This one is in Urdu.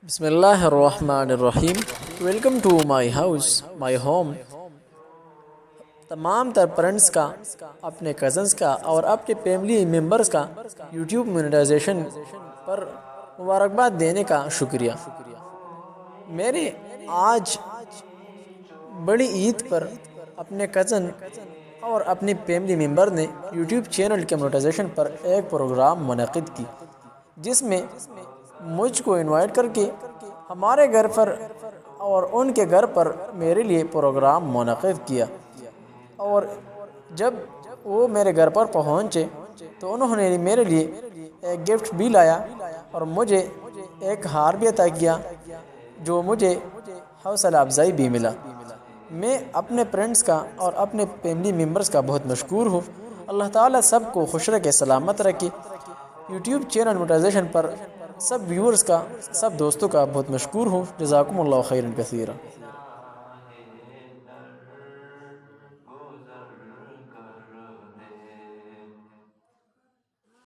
بسم اللہ الرحمن الرحیم۔ Welcome to my house my home. تمام تر فرینڈس کا، اپنے کزنس کا اور اپنے فیملی ممبرس کا یوٹیوب مونیٹائزیشن پر مبارکباد دینے کا شکریہ۔ میرے آج بڑی عید پر اپنے کزن اور اپنی فیملی ممبر نے یوٹیوب چینل کے مونیٹائزیشن پر ایک پروگرام منعقد کی، جس میں مجھ کو انوائٹ کر کے ہمارے گھر پر اور ان کے گھر پر میرے لیے پروگرام منعقد کیا۔ اور جب وہ میرے گھر پر پہنچے تو انہوں نے میرے لیے ایک گفٹ بھی لایا اور مجھے ایک ہار بھی عطا کیا، جو مجھے حوصلہ افزائی بھی ملا۔ میں اپنے فرینڈس کا اور اپنے فیملی ممبرس کا بہت مشکور ہوں۔ اللہ تعالیٰ سب کو خوش رکھے، سلامت رکھے۔ یوٹیوب چینل مونیٹائزیشن پر سب ویورز کا، سب دوستوں کا بہت مشکور ہوں۔ جزاکم اللہ خیرا کثیرا۔